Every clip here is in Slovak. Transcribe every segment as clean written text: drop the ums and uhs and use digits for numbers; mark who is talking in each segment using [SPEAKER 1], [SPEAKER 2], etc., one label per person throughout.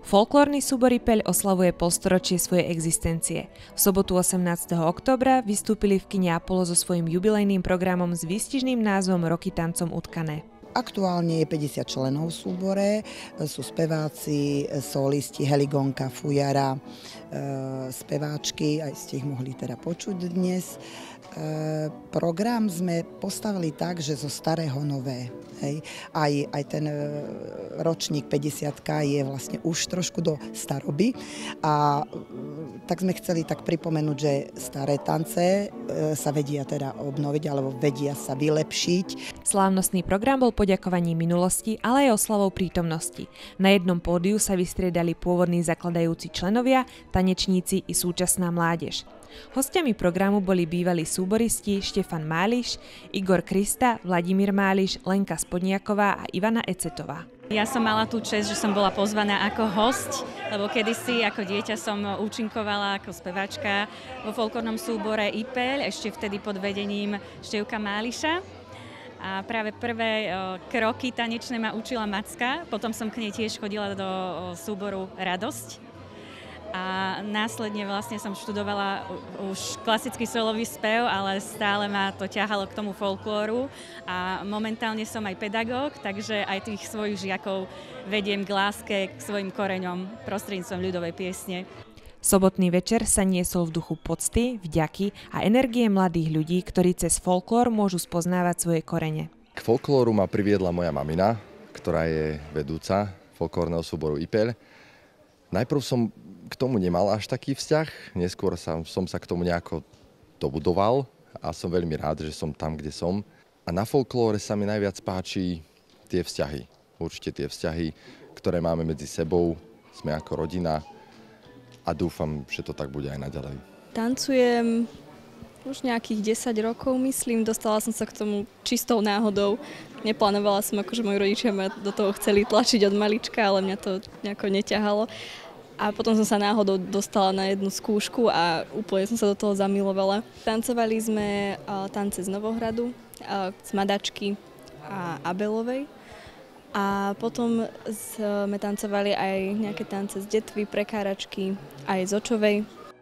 [SPEAKER 1] Folklórny súbor IPEľ oslavuje polstoročie svojej existencie. V sobotu 18. októbra vystúpili v kine Apollo so svojím jubilejným programom s výstižným názvom Roky tancom utkané.
[SPEAKER 2] Aktuálne je 50 členov v súbore, sú speváci, solisti, Heligonka, Fujara, speváčky, aj ste ich mohli teda počuť dnes. Program sme postavili tak, že zo starého nové. Hej. Aj ten ročník 50-ka je vlastne už trošku do staroby a tak sme chceli tak pripomenúť, že staré tance sa vedia teda obnoviť alebo vedia sa vylepšiť.
[SPEAKER 1] Slávnostný program bol poďakovaním minulosti, ale aj oslavou prítomnosti. Na jednom pódiu sa vystriedali pôvodní zakladajúci členovia, tanečníci i súčasná mládež. Hostiami programu boli bývalí súboristi Štefan Máliš, Igor Krista, Vladimír Máliš, Lenka Spodniaková a Ivana Ecetová.
[SPEAKER 3] Ja som mala tú česť, že som bola pozvaná ako hosť, lebo kedysi ako dieťa som účinkovala ako speváčka vo folklórnom súbore IPEľ, ešte vtedy pod vedením Števka Máliša. A práve prvé kroky tanečné ma učila Macka, potom som k nej tiež chodila do súboru Radosť. A následne vlastne som študovala už klasický solový spev, ale stále ma to ťahalo k tomu folklóru a momentálne som aj pedagóg, takže aj tých svojich žiakov vediem k láske, k svojim koreňom prostredníctvom ľudovej piesne.
[SPEAKER 1] Sobotný večer sa niesol v duchu pocty, vďaky a energie mladých ľudí, ktorí cez folklór môžu spoznávať svoje korene.
[SPEAKER 4] K folklóru ma priviedla moja mamina, ktorá je vedúca folklórneho súboru IPEľ. Najprv som k tomu nemal až taký vzťah, neskôr som sa k tomu nejako dobudoval a som veľmi rád, že som tam, kde som. A na folklóre sa mi najviac páči tie vzťahy. Určite tie vzťahy, ktoré máme medzi sebou, sme ako rodina a dúfam, že to tak bude aj naďalej.
[SPEAKER 5] Tancujem už nejakých 10 rokov, myslím. Dostala som sa k tomu čistou náhodou. Neplánovala som, akože moji rodičia ma do toho chceli tlačiť od malička, ale mňa to nejako neťahalo. A potom som sa náhodou dostala na jednu skúšku a úplne som sa do toho zamilovala. Tancovali sme tance z Novohradu, z Madačky a Abelovej. A potom sme tancovali aj nejaké tance z Detvy, Prekáračky, aj z Očovej.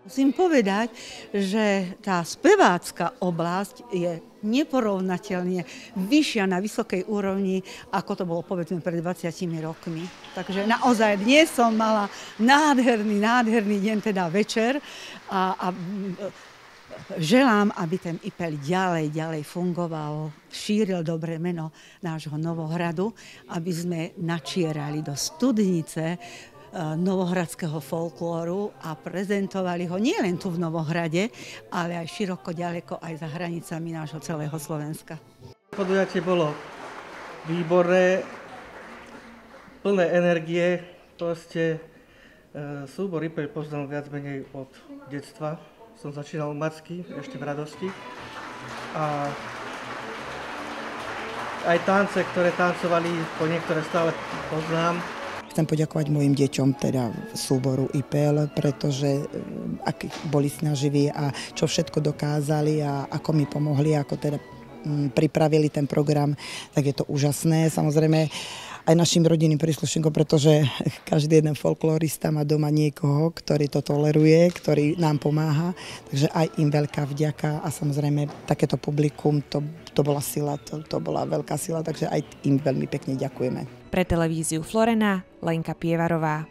[SPEAKER 6] Musím povedať, že tá spevácka oblasť je neporovnateľne vyššia na vysokej úrovni, ako to bolo povedzme pred 20 rokmi. Takže naozaj dnes som mala nádherný deň, teda večer a želám, aby ten IPEľ ďalej fungoval, šíril dobré meno nášho Novohradu, aby sme načierali do studnice novohradského folklóru a prezentovali ho nielen tu v Novohrade, ale aj široko ďaleko aj za hranicami nášho celého Slovenska.
[SPEAKER 7] Podujatie bolo výborné, plné energie, proste súbor IPEľ poznal viac menej od detstva. Som začínal u Macky, ešte v Radosti. A aj tance, ktoré tancovali, po niektoré stále poznám.
[SPEAKER 2] Chcem poďakovať mojim deťom, teda súboru IPEľ, pretože akí boli snaživí a čo všetko dokázali a ako mi pomohli, ako teda pripravili ten program, tak je to úžasné. Samozrejme aj našim rodinným príslušníkom, pretože každý jeden folklorista má doma niekoho, ktorý to toleruje, ktorý nám pomáha. Takže aj im veľká vďaka a samozrejme takéto publikum, to bola sila, to bola veľká sila, takže aj im veľmi pekne ďakujeme.
[SPEAKER 1] Pre televíziu Florena, Lenka Pievarová.